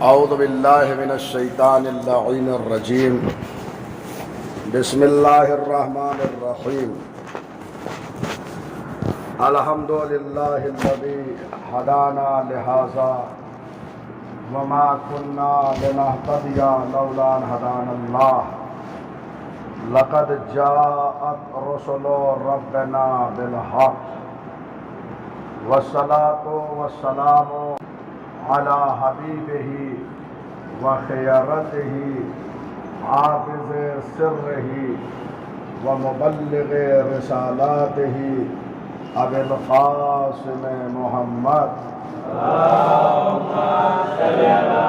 اعوذ باللہ من الشیطان اللعین الرجیم بسم اللہ الرحمن الرحیم الحمد للہ الذی ہدانا لہذا وما كنا لنهتدی لولا ان هدانا اللہ لقد جاءت رسل ربنا بالحق والصلاة والسلام على حبیبہ وخیرتہ حافظ سرہ ومبلغ رسالاتہ ابی القاسم محمد اللهم صل على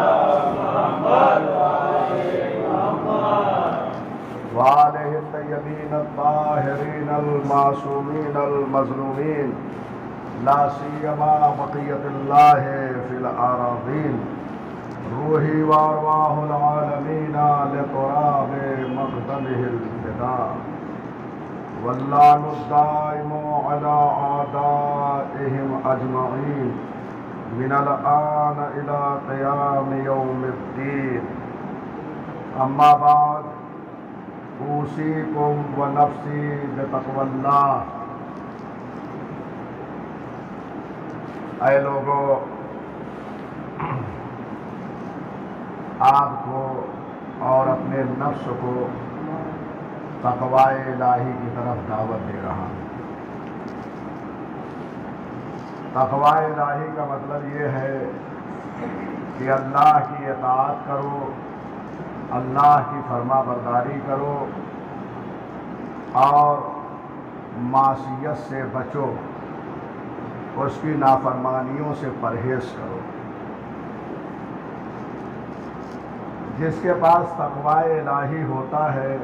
محمد وآلہ الطیبین الطاہرین المعصومین المظلومین لا سیما بقیت اللہ فی الارضین روحی وارواح العالمین لقراب مقدمہ الفداء واللعن الدائم علی اعدائہم اجمعین من الآن الى قیام یوم الدین اما بعد اوصیکم ونفسی بتقوی اللہ۔ اے لوگوں، آپ کو اور اپنے نفس کو تقوی الہی کی طرف دعوت دے رہا ہوں۔ تقوی الہی کا مطلب یہ ہے کہ اللہ کی اطاعت کرو، اللہ کی فرما برداری کرو اور معصیت سے بچو، اس کی نافرمانیوں سے پرہیز کرو۔ جس کے پاس تقوی الہی ہوتا ہے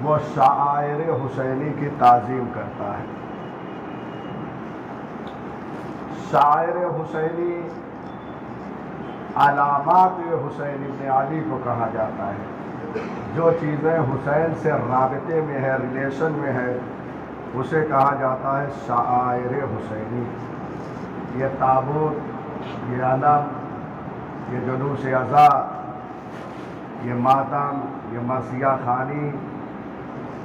وہ شعائر حسینی کی تعظیم کرتا ہے۔ شاعر حسینی علامات حسین ابن علی کو کہا جاتا ہے۔ جو چیزیں حسین سے رابطے میں ہے، ریلیشن میں ہے، اسے کہا جاتا ہے شعائر حسینی۔ یہ تابوت، یہ علم، یہ جلوس عزا، یہ ماتم، یہ مرثیہ خوانی،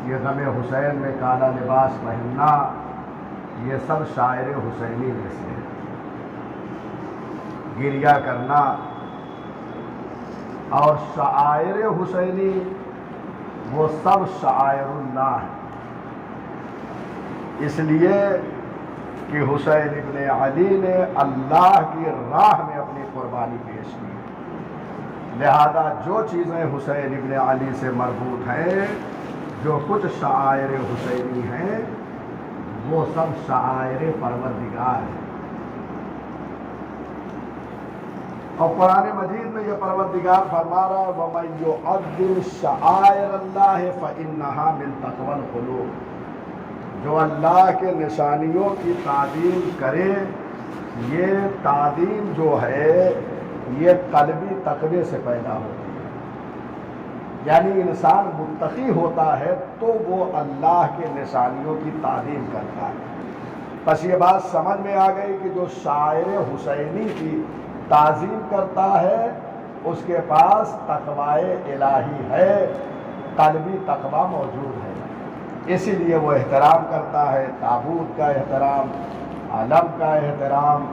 یہ غم حسین میں کالا لباس پہننا، یہ سب شاعر حسینی میں سے ہے۔ گریہ کرنا اور شعائر حسینی وہ سب شعائر اللہ ہیں، اس لیے کہ حسین ابن علی نے اللہ کی راہ میں اپنی قربانی پیش کی، لہذا جو چیزیں حسین ابن علی سے مربوط ہیں، جو کچھ شعائر حسینی ہیں، وہ سب شعائر پروردگار ہیں۔ اور قرآن مجید میں یہ پروردگار فرما رہا ہے وَمَن يُعَظِّمْ شَعَائِرَ اللَّهِ فَإِنَّهَا مِن تَقْوَى الْقُلُوبِ۔ جو اللہ کے نشانیوں کی تعظیم کرے، یہ تعظیم جو ہے یہ قلبی تقوی سے پیدا ہوتی ہے، یعنی انسان متقی ہوتا ہے تو وہ اللہ کے نشانیوں کی تعظیم کرتا ہے۔ بس یہ بات سمجھ میں آ گئی کہ جو شاعر حسینی کی تعظیم کرتا ہے اس کے پاس تقوی الہی ہے، قلبی تقوی موجود ہے، اسی لیے وہ احترام کرتا ہے۔ تابوت کا احترام، علم کا احترام،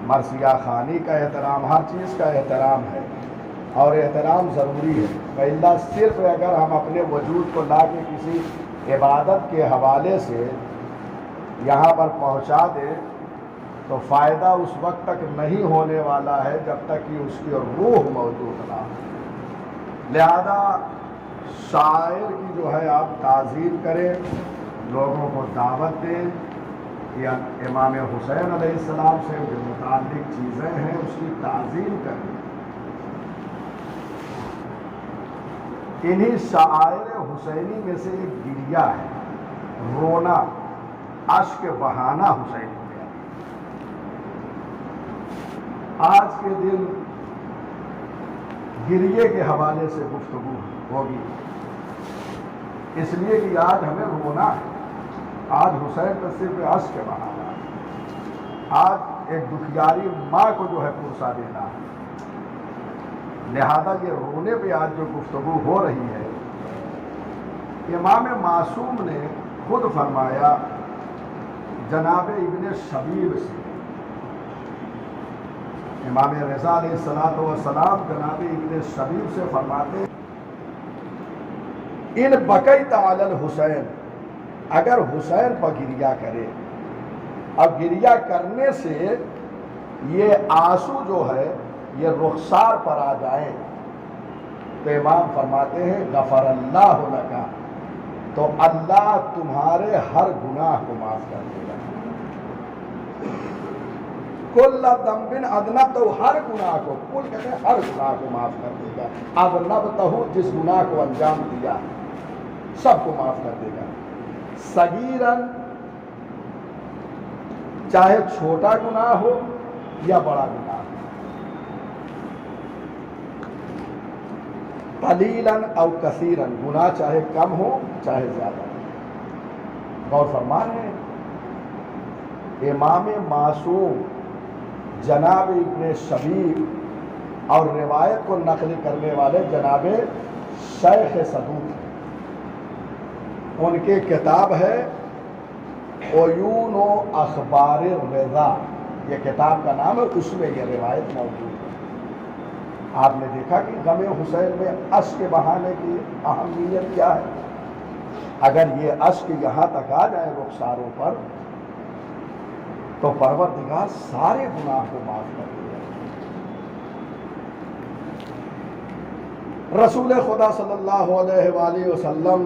مرثیہ خوانی کا احترام، ہر چیز کا احترام ہے، اور احترام ضروری ہے۔ وإلا صرف اگر ہم اپنے وجود کو لا کے کسی عبادت کے حوالے سے یہاں پر پہنچا دیں تو فائدہ اس وقت تک نہیں ہونے والا ہے جب تک کہ اس کی روح موجود نہ ہو۔ لہذا شاعر کی جو ہے آپ تعظیم کریں، لوگوں کو دعوت دیں کہ امام حسین علیہ السلام سے جو متعلق چیزیں ہیں اس کی تعظیم کریں۔ انہی شعائر حسینی میں سے ایک گریہ ہے، رونا، اشک بہانا حسین میں۔ آج کے دن گریے کے حوالے سے گفتگو ہوگی، اس لیے کہ آج ہمیں رونا ہے، آج حسین پر صرف اشک بہانا ہے۔ آج ایک دکھیاری ماں کو جو ہے پرسا دینا ہے۔ لہذا یہ رونے پہ آج جو گفتگو ہو رہی ہے، امام معصوم نے خود فرمایا جناب ابن شبیب سے، امام رضا علیہ الصلوۃ والسلام جناب ابن شبیب سے فرماتے ہیں ان بقیت علی الحسین، اگر حسین پر گریہ کرے، اب گریہ کرنے سے یہ آنسو جو ہے یہ رخسار پر آ جائیں تو امام فرماتے ہیں غفر اللہ لک، تو اللہ تمہارے ہر گناہ کو معاف کر دے گا۔ کل ذنب اذنبتہ، ہر گناہ کو، کل کہتے ہیں ہر گناہ کو معاف کر دے گا، اذنبتہ جس گناہ کو انجام دیا سب کو معاف کر دے گا، صغیراً چاہے چھوٹا گناہ ہو یا بڑا گناہ ہو، قلیلاً او کثیراً، گناہ چاہے کم ہو چاہے زیادہ۔ غور فرمائیں، امام معصوم جناب ابن شبیب اور روایت کو نقل کرنے والے جناب شیخ صدوق، ان کی کتاب ہے عیون و اخبار الرضا، یہ کتاب کا نام ہے، اس میں یہ روایت موجود ہے۔ آپ نے دیکھا کہ غم حسین میں اشک بہانے کی اہمیت کیا ہے۔ اگر یہ اشک یہاں تک آ جائے رخساروں پر تو پروردگار سارے گناہ کو معاف کر دے گا۔ رسول خدا صلی اللہ علیہ وآلہ وسلم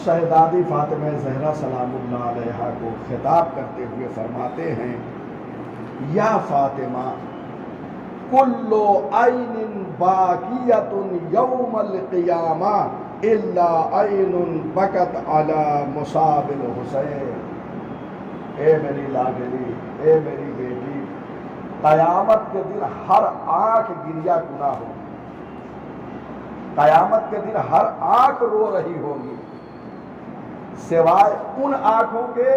شہزادی فاطمہ زہرا سلام اللہ علیہا کو خطاب کرتے ہوئے فرماتے ہیں یا فاطمہ کل عین باقیۃ یوم القیامہ الا عین بکت علی مصاب الحسین، اے میری لاڈلی، اے میری بیٹی، قیامت کے دن ہر آنکھ گریہ گناہ ہوگی، قیامت کے دن ہر آنکھ رو رہی ہوگی سوائے ان آنکھوں کے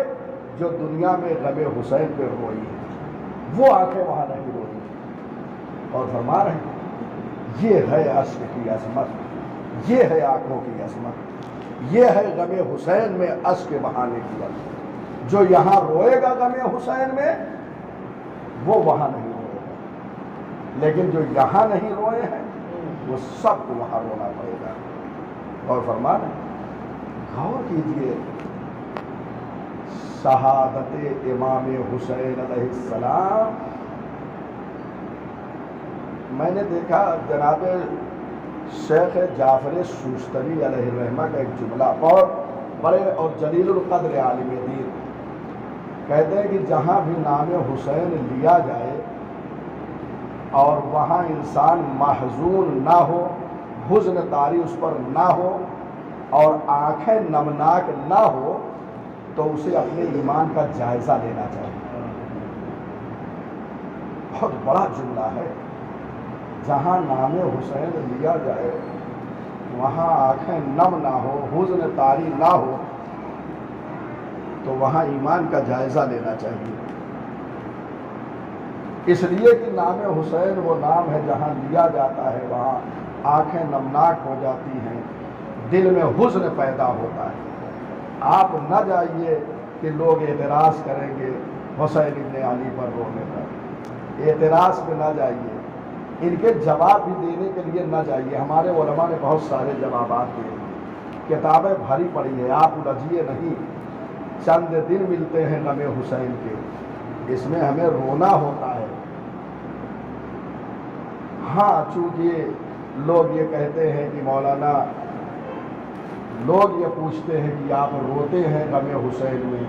جو دنیا میں غم حسین پہ روئی ہے، وہ آنکھیں وہاں نہیں روئی۔ اور فرما رہے ہیں یہ ہے اشک کی عظمت، یہ ہے آنکھوں کی عظمت، یہ ہے غم حسین میں اشک بہانے کی عظمت۔ جو یہاں روئے گا غم حسین میں وہ وہاں نہیں روئے گا، لیکن جو یہاں نہیں روئے ہیں وہ سب کو وہاں رونا پڑے گا۔ اور فرما رہے ہیں غور کیجئے، شہادت امام حسین علیہ السلام، میں نے دیکھا جناب شیخ جعفر شوستری علیہ الرحمہ کا ایک جملہ، بہت بڑے اور جلیل القدر عالم دین، کہتے ہیں کہ جہاں بھی نام حسین لیا جائے اور وہاں انسان محزون نہ ہو، حزن طاری اس پر نہ ہو اور آنکھیں نمناک نہ ہو تو اسے اپنے ایمان کا جائزہ لینا چاہیے۔ بہت بڑا جملہ ہے، جہاں نام حسین لیا جائے وہاں آنکھیں نم نہ ہو، حزن طاری نہ ہو تو وہاں ایمان کا جائزہ لینا چاہیے۔ اس لیے کہ نام حسین وہ نام ہے جہاں لیا جاتا ہے وہاں آنکھیں نمناک ہو جاتی ہیں، دل میں حزن پیدا ہوتا ہے۔ آپ نہ جائیے کہ لوگ اعتراض کریں گے حسین ابن علی پر رونے پر، اعتراض پہ نہ جائیے، ان کے جواب بھی دینے کے لیے نہ جائیے۔ ہمارے علماء نے بہت سارے جوابات دیے، کتابیں بھری پڑی ہے، آپ الجھیے نہیں، چند دن ملتے ہیں غم حسین کے، اس میں ہمیں رونا ہوتا ہے۔ ہاں چونکہ لوگ یہ کہتے ہیں کہ مولانا، لوگ یہ پوچھتے ہیں کہ آپ روتے ہیں غم حسین میں،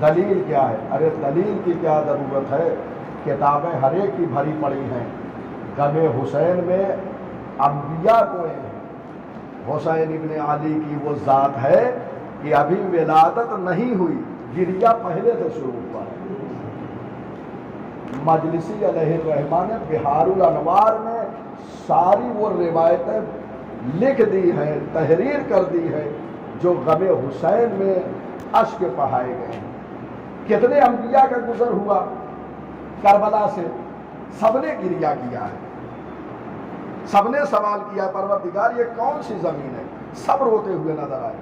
دلیل کیا ہے؟ ارے دلیل کی کیا ضرورت ہے، کتابیں ہر ایک کی بھری پڑی ہیں۔ غم حسین میں انبیاء کوئے ہیں، حسین ابن علی کی وہ ذات ہے کہ ابھی ولادت نہیں ہوئی، گریہ پہلے سے شروع ہوا ہے۔ مجلسی علیہ الرحمہ نے بہار الانوار میں ساری وہ روایتیں لکھ دی ہیں، تحریر کر دی ہے جو غم حسین میں اشک بہائے گئے ہیں۔ کتنے انبیاء کا گزر ہوا کربلا سے، سب نے گریہ کیا ہے، سب نے سوال کیا پروردگار یہ کون سی زمین ہے، سب روتے ہوئے نظر آئے۔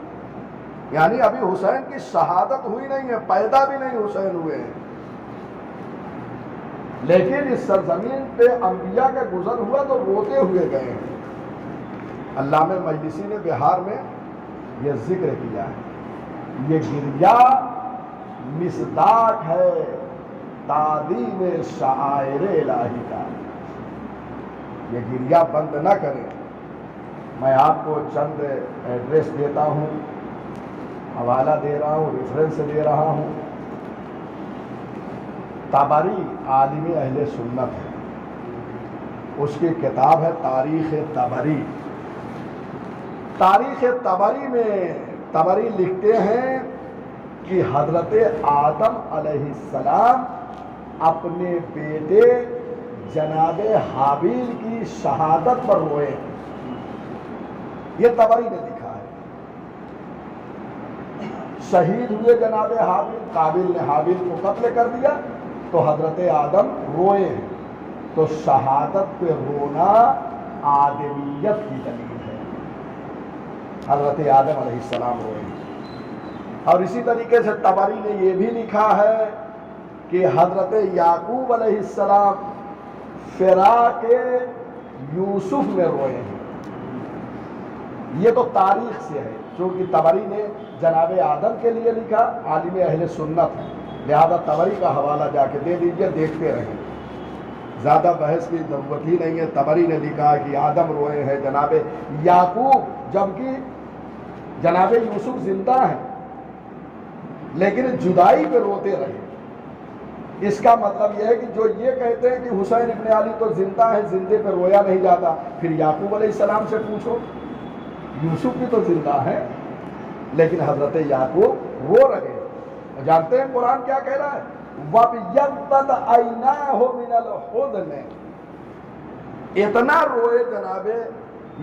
یعنی ابھی حسین کی شہادت ہوئی نہیں ہے، پیدا بھی نہیں حسین ہوئے ہیں، لیکن اس سرزمین پہ انبیاء کا گزر ہوا تو روتے ہوئے گئے ہیں۔ علامہ مجلسی نے بہار میں یہ ذکر کیا ہے، یہ گریہ مصداق ہے تعظیم شعائر الہی کا۔ یہ گریہ بند نہ کریں۔ میں آپ کو چند ایڈریس دیتا ہوں، حوالہ دے رہا ہوں، ریفرنس دے رہا ہوں۔ طبری عالم اہل سنت ہے، اس کی کتاب ہے تاریخ طبری۔ تاریخ طبری میں طبری لکھتے ہیں کہ حضرت آدم علیہ السلام اپنے بیٹے جناب حابیل کی شہادت پر روئے ہیں، یہ طبری نے لکھا ہے۔ شہید ہوئے جناب حابیل، قابیل نے حابیل کو قتل کر دیا تو حضرت آدم روئے ہیں، تو شہادت پہ رونا آدمیت کی دلیل ہے۔ حضرت آدم علیہ السلام روئے ہیں۔ اور اسی طریقے سے طبری نے یہ بھی لکھا ہے کہ حضرت یعقوب علیہ السلام فراق یوسف میں روئے ہیں۔ یہ تو تاریخ سے ہے، چونکہ طبری نے جناب آدم کے لیے لکھا، عالم اہل سنت ہے، لہذا طبری کا حوالہ جا کے دے دیجئے، دیکھتے رہیں، زیادہ بحث کی ضرورت ہی نہیں ہے۔ طبری نے لکھا کہ آدم روئے ہیں جناب یعقوب، جبکہ جناب یوسف زندہ ہیں لیکن جدائی پہ روتے رہے۔ اس کا مطلب یہ ہے کہ جو یہ کہتے ہیں کہ حسین ابن علی تو زندہ ہے، زندے پہ رویا نہیں جاتا، پھر یعقوب علیہ السلام سے پوچھو، یوسف بھی تو زندہ ہے لیکن حضرت یعقوب رو رہے ہیں۔ جانتے ہیں قرآن کیا کہہ رہا ہے؟ وَبْيَضَّتْ عَيْنَاهُ مِنَ الْحُزْنِ، اتنا روئے جناب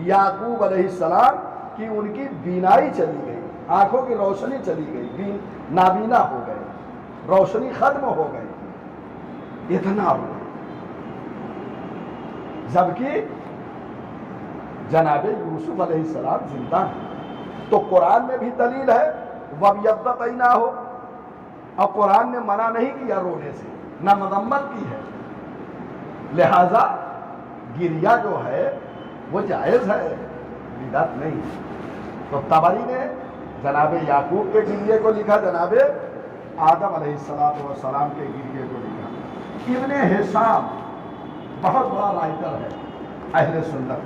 یعقوب علیہ السلام کہ ان کی بینائی چلی گئی، آنکھوں کی روشنی چلی گئی، نابینا ہو گئے، روشنی ختم ہو گئی، اتنا روئے۔ جبکہ جناب یوسف علیہ السلام زندہ ہیں۔ تو قرآن میں بھی دلیل ہے وَبْيَضَّتْ عَيْنَاهُ، اور قرآن نے منع نہیں کیا رونے سے، نہ مذمت کی ہے، لہذا گریہ جو ہے وہ جائز ہے، بدعت نہیں۔ تو طبری نے جناب یعقوب کے گریے کو لکھا، جناب آدم علیہ السلام کے گریے کو لکھا۔ ابن ہشام بہت بڑا رائٹر ہے اہل سنت،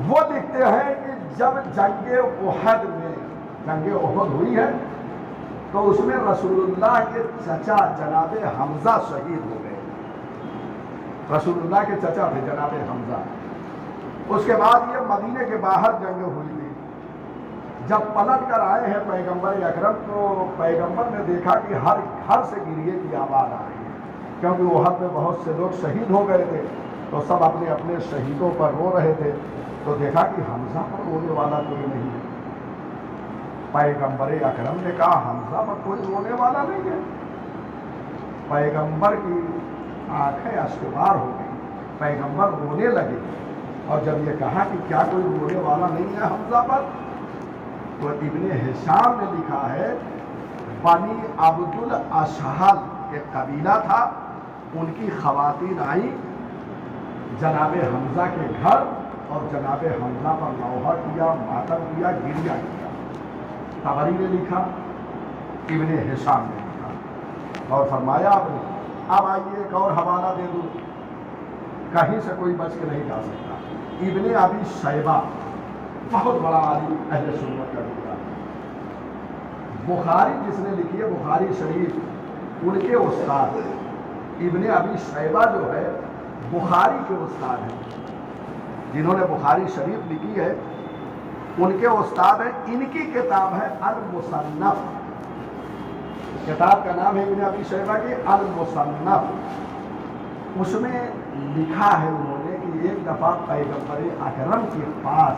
وہ لکھتے ہیں کہ جب جنگ احد میں، جنگ احد ہوئی ہے تو اس میں رسول اللہ کے چچا جناب حمزہ شہید ہو گئے۔ رسول اللہ کے چچا تھے جناب حمزہ۔ اس کے بعد یہ مدینے کے باہر جنگ ہوئی تھی۔ جب پلٹ کر آئے ہیں پیغمبر اکرم تو پیغمبر نے دیکھا کہ ہر گھر سے گریے کی آواز آ رہی ہے، کیونکہ احد میں بہت سے لوگ شہید ہو گئے تھے تو سب اپنے اپنے شہیدوں پر رو رہے تھے۔ تو دیکھا کہ حمزہ پر رونے والا کوئی نہیں ہے۔ پیغمبر اکرم نے کہا حمزہ پر کوئی رونے والا نہیں ہے۔ پیغمبر کی آنکھیں اشکبار ہو گئی، پیغمبر رونے لگے، اور جب یہ کہا کہ کیا کوئی رونے والا نہیں ہے حمزہ پر، تو ابن ہشام نے لکھا ہے بنی عبد الاشہل ایک قبیلہ تھا، ان کی خواتین آئیں جناب حمزہ کے گھر اور جناب حمزہ پر نوحہ کیا، ماتم کیا، گریہ کیا۔ طبری نے لکھا، ابن ہشام نے لکھا، اور فرمایا آپ نے۔ اب آئیے ایک اور حوالہ دے دوں، کہیں سے کوئی بچ کے نہیں جا سکتا۔ ابن ابی شیبہ بہت بڑا عالم اہل سنت کا لکھا، بخاری جس نے لکھی ہے بخاری شریف، ان کے استاد ابن ابی شیبہ جو ہے بخاری کے استاد ہیں، جنہوں نے بخاری شریف لکھی ہے ان کے استاد ہیں۔ ان کی کتاب ہے المصنف، کتاب کا نام ہے ابن ابی شیبہ کی المصنف۔ اس میں لکھا ہے انہوں نے کہ ایک دفعہ پیغمبر اکرم کے پاس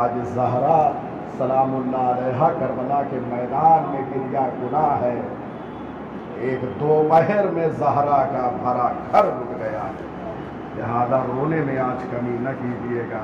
آج زہرا سلام اللہ علیہا کربلا کے میدان میں گریا گناہ ہے، ایک دوپہر میں زہرا کا بھرا گھر رک گیا ہے، لہذا رونے میں آج کمی نہ کیجیے گا۔